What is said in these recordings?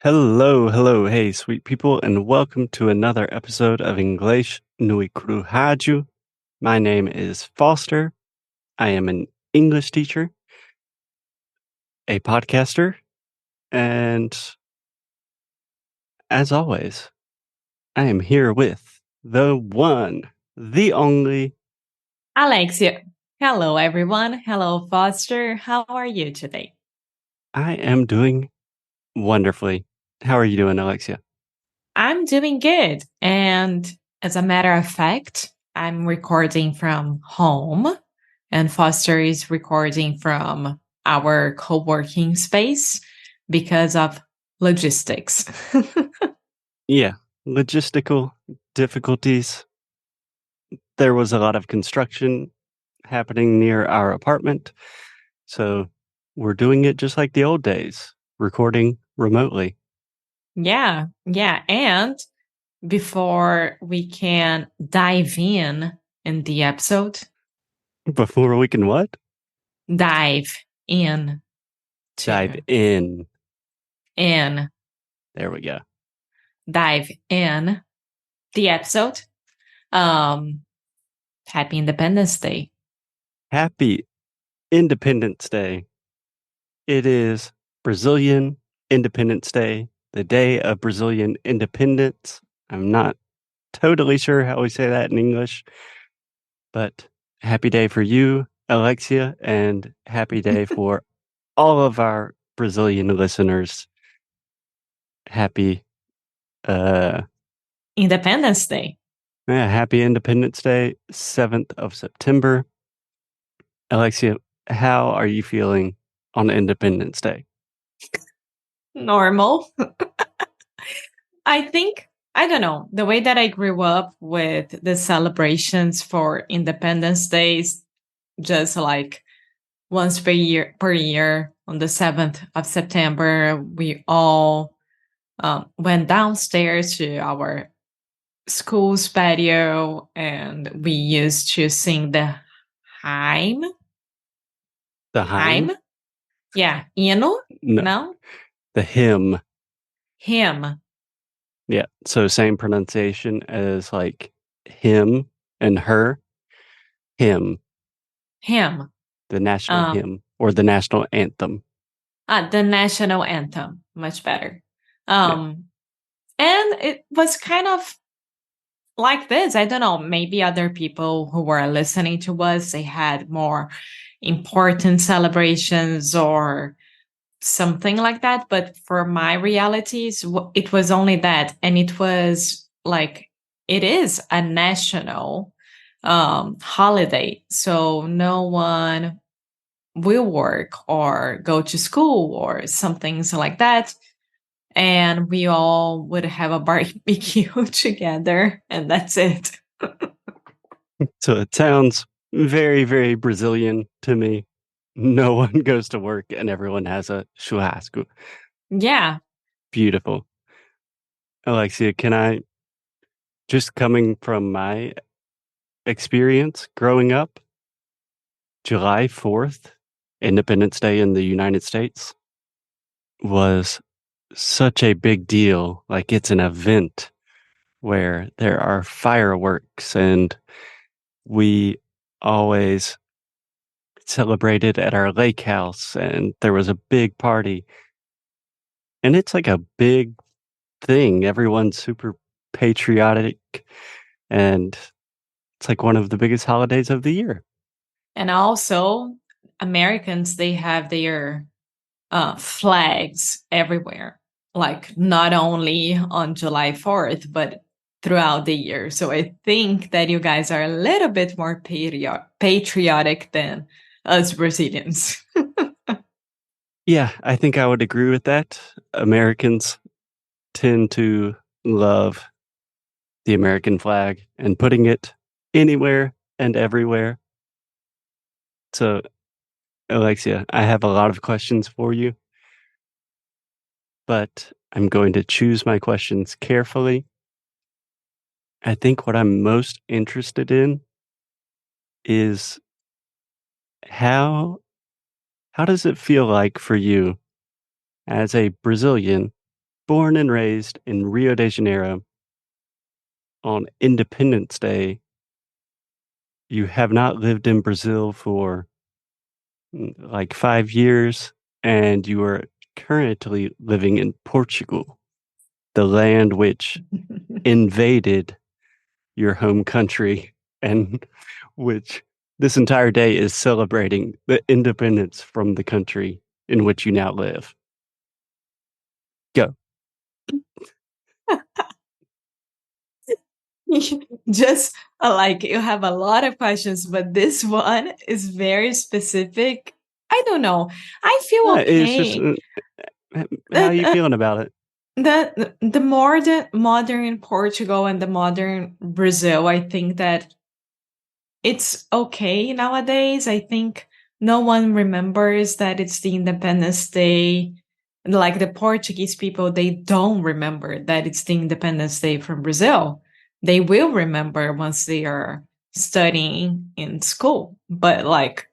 Hello, hey, sweet people, and welcome to another episode of Inglês no Rádio. My name is Foster. I am an English teacher, a podcaster, and as always, I am here with the one, the only. Alexia. Hello, everyone. Hello, Foster. How are you today? I am doing wonderfully. How are you doing, Alexia? I'm doing good. And as a matter of fact, I'm recording from home, and Foster is recording from our co working space because of logistics. Yeah, logistical difficulties. There was a lot of construction happening near our apartment. So we're doing it just like the old days, recording remotely. Yeah. And before we can dive in the episode, Before we can what? dive in Dive to in. in There we go. dive in the episode. Um, Happy Independence Day. Happy Independence Day. It is Brazilian Independence Day, the day of Brazilian independence. I'm not totally sure how we say that in English, but happy day for you, Alexia, and happy day for all of our Brazilian listeners. Happy uh Independence Day. Yeah, happy Independence Day, 7th of September. Alexia, how are you feeling on Independence Day? Normal. I think, I don't know, the way that I grew up with the celebrations for Independence Days, just like once per year on the 7th of September, we all went downstairs to our school's patio and we used to sing the hymn. The hymn? Hymn? Yeah, hino? No, No? the hymn. Hymn. Yeah, so same pronunciation as like him and her. Hymn, Hymn. the national Um, hymn or the national anthem. the national anthem. Much better. Yeah. And it was kind of like this. I don't know, maybe other people who were listening to us, they had more important celebrations or something like that. But for my realities, it was only that. And it was like, it is a national holiday. So no one will work or go to school or some things like that. And we all would have a barbecue together, and that's it. So it sounds very, very Brazilian to me. No one goes to work and everyone has a churrasco. Yeah. Beautiful. Alexia, can I, just coming from my experience growing up, July 4th, Independence Day in the United States, was such a big deal. Like it's an event where there are fireworks and we always celebrated at our lake house and there was a big party. And it's like a big thing. Everyone's super patriotic and it's like one of the biggest holidays of the year. And also, Americans, they have their flags everywhere, like not only on July 4th, but throughout the year. So I think that you guys are a little bit more patriotic than us Brazilians. Yeah, I think I would agree with that. Americans tend to love the American flag and putting it anywhere and everywhere. So, Alexia, I have a lot of questions for you, but I'm going to choose my questions carefully. I think what I'm most interested in is how how does it feel like for you as a Brazilian born and raised in Rio de Janeiro on Independence Day. You have not lived in Brazil for like 5 years, and you are currently living in Portugal, the land which invaded your home country and which this entire day is celebrating the independence from the country in which you now live. Go. Just like you have a lot of questions, but this one is very specific. I don't know. I feel It's just okay. how are you The, feeling about it? the modern Portugal and the modern Brazil, I think that it's okay nowadays. I think no one remembers that it's the Independence Day. Like the Portuguese people, they don't remember that it's the Independence Day from Brazil. They will remember once they are studying in school. But like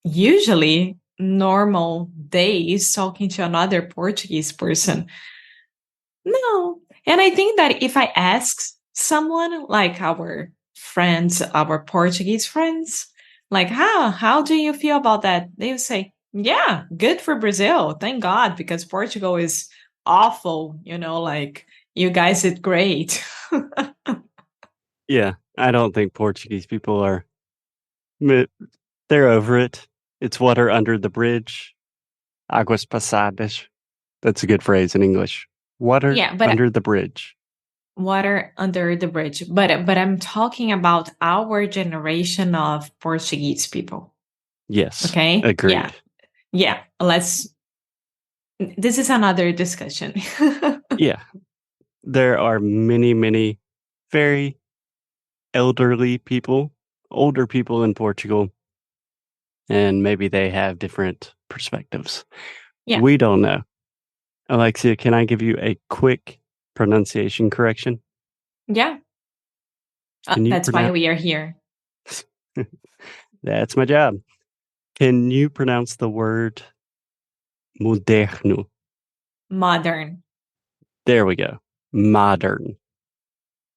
usually normal days talking to another Portuguese person, no. And I think that if I ask someone like our friends, our Portuguese friends, like how do you feel about that? They would say, yeah, good for Brazil. Thank God, because Portugal is awful, like you guys did great. Yeah, I don't think Portuguese people are. They're over it. It's water under the bridge. Águas passadas. That's a good phrase in English. Water Yeah, but under the bridge. water under the bridge. But I'm talking about our generation of Portuguese people. Yes, Okay? Yeah. agreed. Yeah. This is another discussion. Yeah, there are many, many very elderly people, older people in Portugal, and maybe they have different perspectives. Yeah. We don't know. Alexia, can I give you a quick pronunciation correction? Yeah. Can you That's why pronounce? we are here. That's my job. Can you pronounce the word moderno? Modern. There we go. Modern.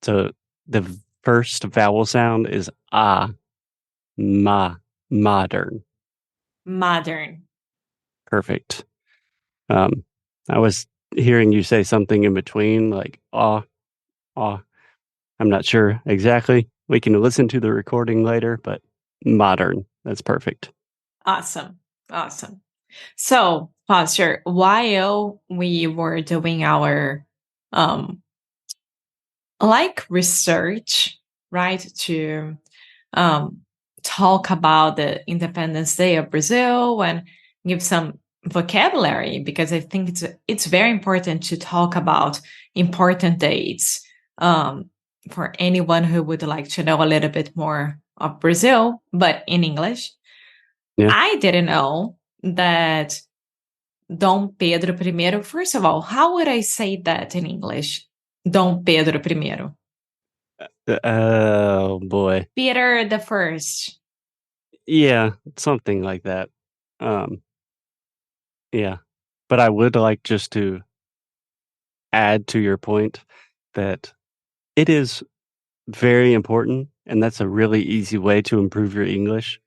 So the first vowel sound is modern. Modern. Perfect. Um, I was hearing you say something in between, like ah. I'm not sure exactly. We can listen to the recording later, but modern. That's perfect. Awesome. Awesome. So, Foster, while we were doing our like research, right, to um, talk about the Independence Day of Brazil and give some vocabulary, because I think it's very important to talk about important dates for anyone who would like to know a little bit more of Brazil, but in English. Yeah. I didn't know that Dom Pedro I. First of all, how would I say that in English? Dom Pedro I. Oh boy. Peter the First. Yeah, something like that. Um, yeah. But I would like just to add to your point that it is very important, and that's a really easy way to improve your English.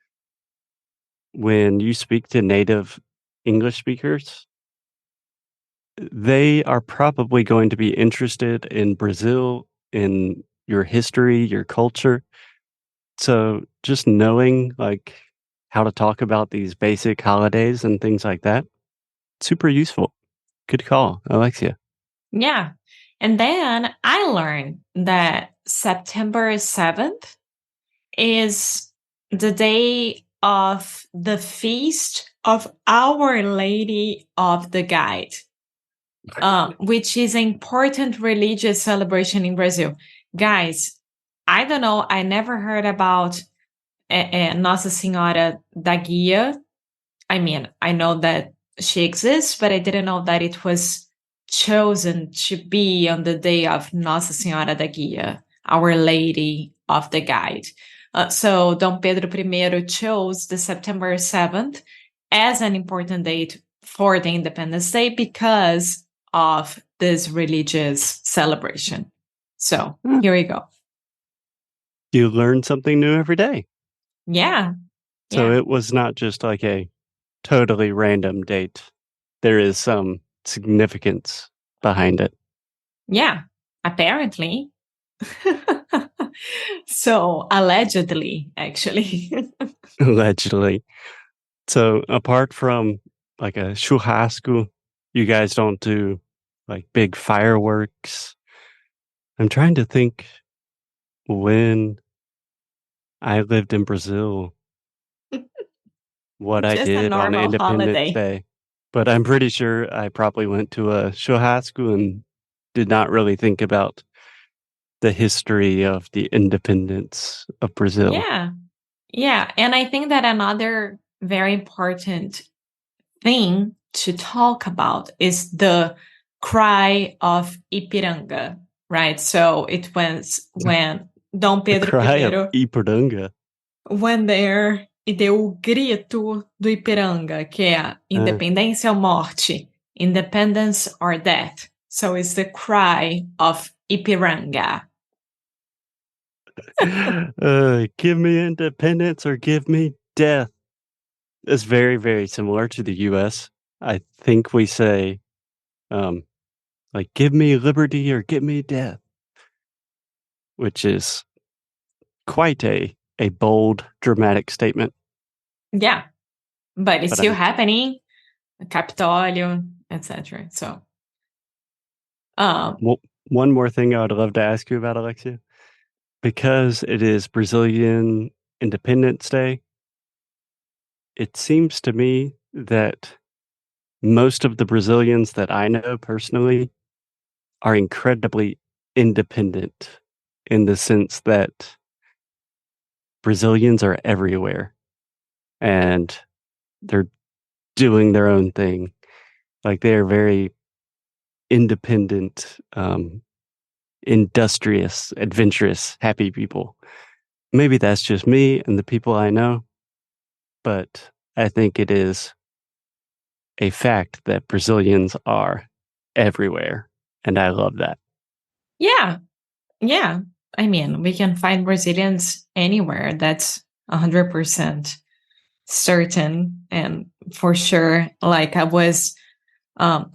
When you speak to native English speakers, they are probably going to be interested in Brazil, in your history, your culture. So just knowing like how to talk about these basic holidays and things like that, super useful. Good call, Alexia. Yeah. And then I learned that September 7th is the day of the feast of Our Lady of the Guide, which is an important religious celebration in Brazil. Guys, I don't know. I never heard about Nossa Senhora da Guia. I mean, I know that she exists, but I didn't know that it was chosen to be on the day of Nossa Senhora da Guia, Our Lady of the Guide. So Dom Pedro I chose the September 7th as an important date for the Independence Day because of this religious celebration. So Hmm. here we go. You learn something new every day. Yeah. So Yeah. it was not just like a totally random date. There is some significance behind it. Yeah. Apparently. So allegedly, actually. Allegedly. So apart from like a churrasco, you guys don't do like big fireworks. I'm trying to think when I lived in Brazil, what I Just a did on normal Independence holiday. Day. But I'm pretty sure I probably went to a churrasco and did not really think about the history of the independence of Brazil. Yeah. Yeah. And I think that another very important thing to talk about is the cry of Ipiranga, right? So it was when Dom The Pedro cry of I Ipiranga. went there e deu o grito do Ipiranga, que é Uh, independência ou morte, independence or death. So it's the cry of Ipiranga. give me independence or give me death. It's very, very similar to the US. I think we say, um, like, give me liberty or give me death, which is quite a bold, dramatic statement. Yeah, but it's But still I'm happening. Capitólio, etc. So, um, one more thing I would love to ask you about, Alexia, because it is Brazilian Independence Day. It seems to me that most of the Brazilians that I know personally are incredibly independent in the sense that Brazilians are everywhere and they're doing their own thing. Like they are very independent, industrious, adventurous, happy people. Maybe that's just me and the people I know, but I think it is a fact that Brazilians are everywhere. And I love that. yeah, yeah. I mean, we can find Brazilians anywhere. That's 100% certain. And for sure, like I was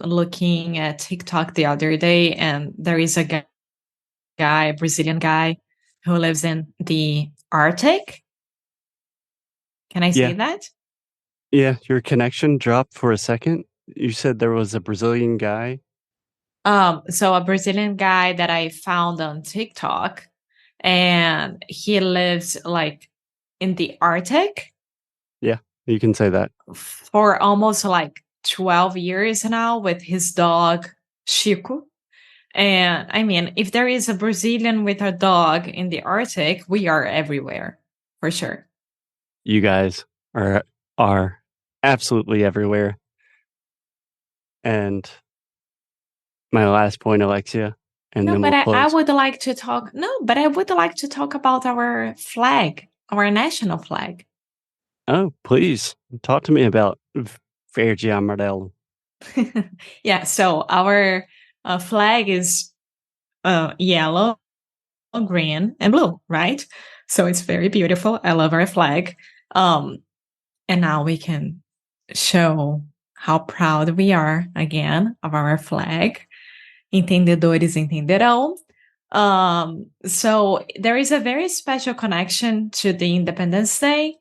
looking at TikTok the other day, and there is a guy, a Brazilian guy, who lives in the Arctic. Can I say Yeah. that? Yeah. Your connection dropped for a second. You said there was a Brazilian guy. So a Brazilian guy that I found on TikTok, and he lives like in the Arctic Yeah. You can say that. for almost like 12 years now with his dog Chico. And I mean, if there is a Brazilian with a dog in the Arctic, we are everywhere for sure. You guys are absolutely everywhere. And my last point, Alexia, and No, then but we'll I close. would like to talk. No, but I would like to talk about our flag, our national flag. Oh, please talk to me about Verde Amarelo. Yeah, so our flag is yellow, green, and blue, right? So it's very beautiful. I love our flag. Um, and now we can show how proud we are again of our flag. Entendedores entenderão. So there is a very special connection to the Independence Day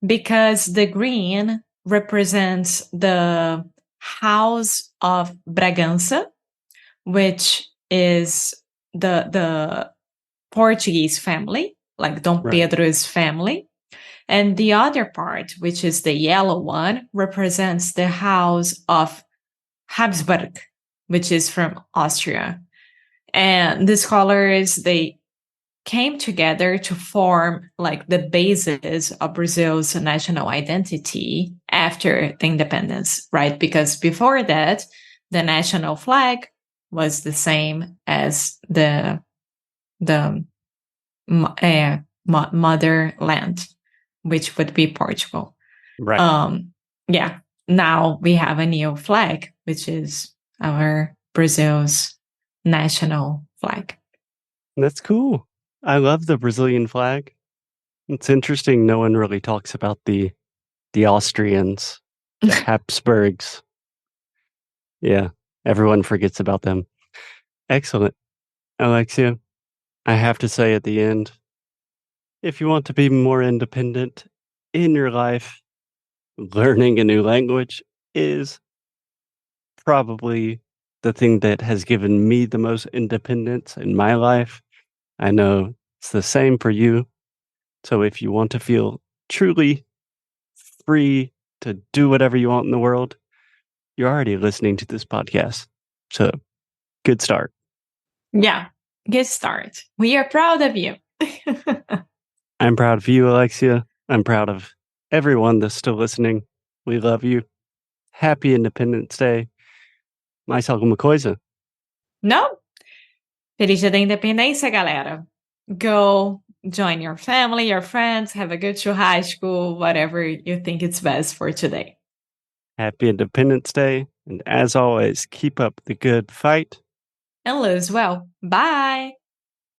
because the green represents the House of Bragança, which is the Portuguese family, like Dom Right. Pedro's family. And the other part, which is the yellow one, represents the House of Habsburg, which is from Austria. And the scholars, they came together to form like the basis of Brazil's national identity after the independence, right? Because before that, the national flag was the same as the motherland, which would be Portugal. Right. Yeah. Now we have a new flag, which is our Brazil's national flag. That's cool. I love the Brazilian flag. It's interesting no one really talks about the Austrians, the Habsburgs. Yeah, everyone forgets about them. Excellent. Alexia, I have to say at the end, if you want to be more independent in your life, learning a new language is probably the thing that has given me the most independence in my life. I know it's the same for you. So if you want to feel truly free to do whatever you want in the world, you're already listening to this podcast. So good start. Yeah, good start. We are proud of you. I'm proud of you, Alexia. I'm proud of everyone that's still listening. We love you. Happy Independence Day. Mais alguma coisa? No? Feliz Dia da Independência, galera. Go join your family, your friends, have a good churrasco, whatever you think it's best for today. Happy Independence Day. And as always, keep up the good fight. And lose well. Bye.